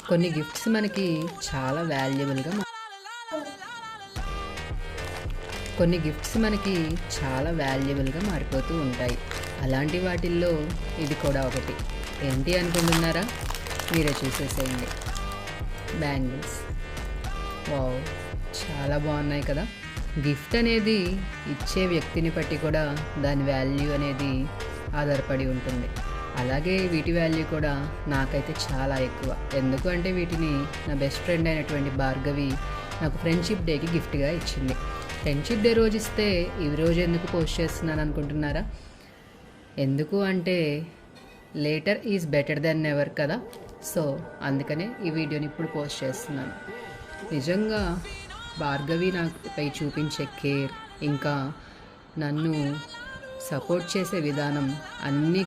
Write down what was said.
కొన్ని గిఫ్ట్స్ మనకి చాలా వాల్యుబుల్గా మారిపోతూ ఉంటాయి. అలాంటి వాటిల్లో ఇది కూడా ఒకటి. ఏంటి అనుకుంటున్నారా? మీరే చూసేసేయండి. బ్యాంగిల్స్. వావ్, చాలా బాగున్నాయి కదా. గిఫ్ట్ అనేది ఇచ్చే వ్యక్తిని బట్టి కూడా దాని వాల్యూ అనేది ఆధారపడి ఉంటుంది. అలాగే వీటి వాల్యూ కూడా నాకైతే చాలా ఎక్కువ. ఎందుకు అంటే వీటిని నా బెస్ట్ ఫ్రెండ్ అయినటువంటి భార్గవి నాకు ఫ్రెండ్షిప్ డేకి గిఫ్ట్గా ఇచ్చింది. ఫ్రెండ్షిప్ డే రోజు ఇస్తే ఈ రోజు ఎందుకు పోస్ట్ చేస్తున్నాను అనుకుంటున్నారా? ఎందుకు అంటే later is better than never కదా. సో అందుకనే ఈ వీడియోని ఇప్పుడు పోస్ట్ చేస్తున్నాను. నిజంగా భార్గవి నాపై చూపించే కేర్, ఇంకా నన్ను సపోర్ట్ చేసే విధానం అన్నీ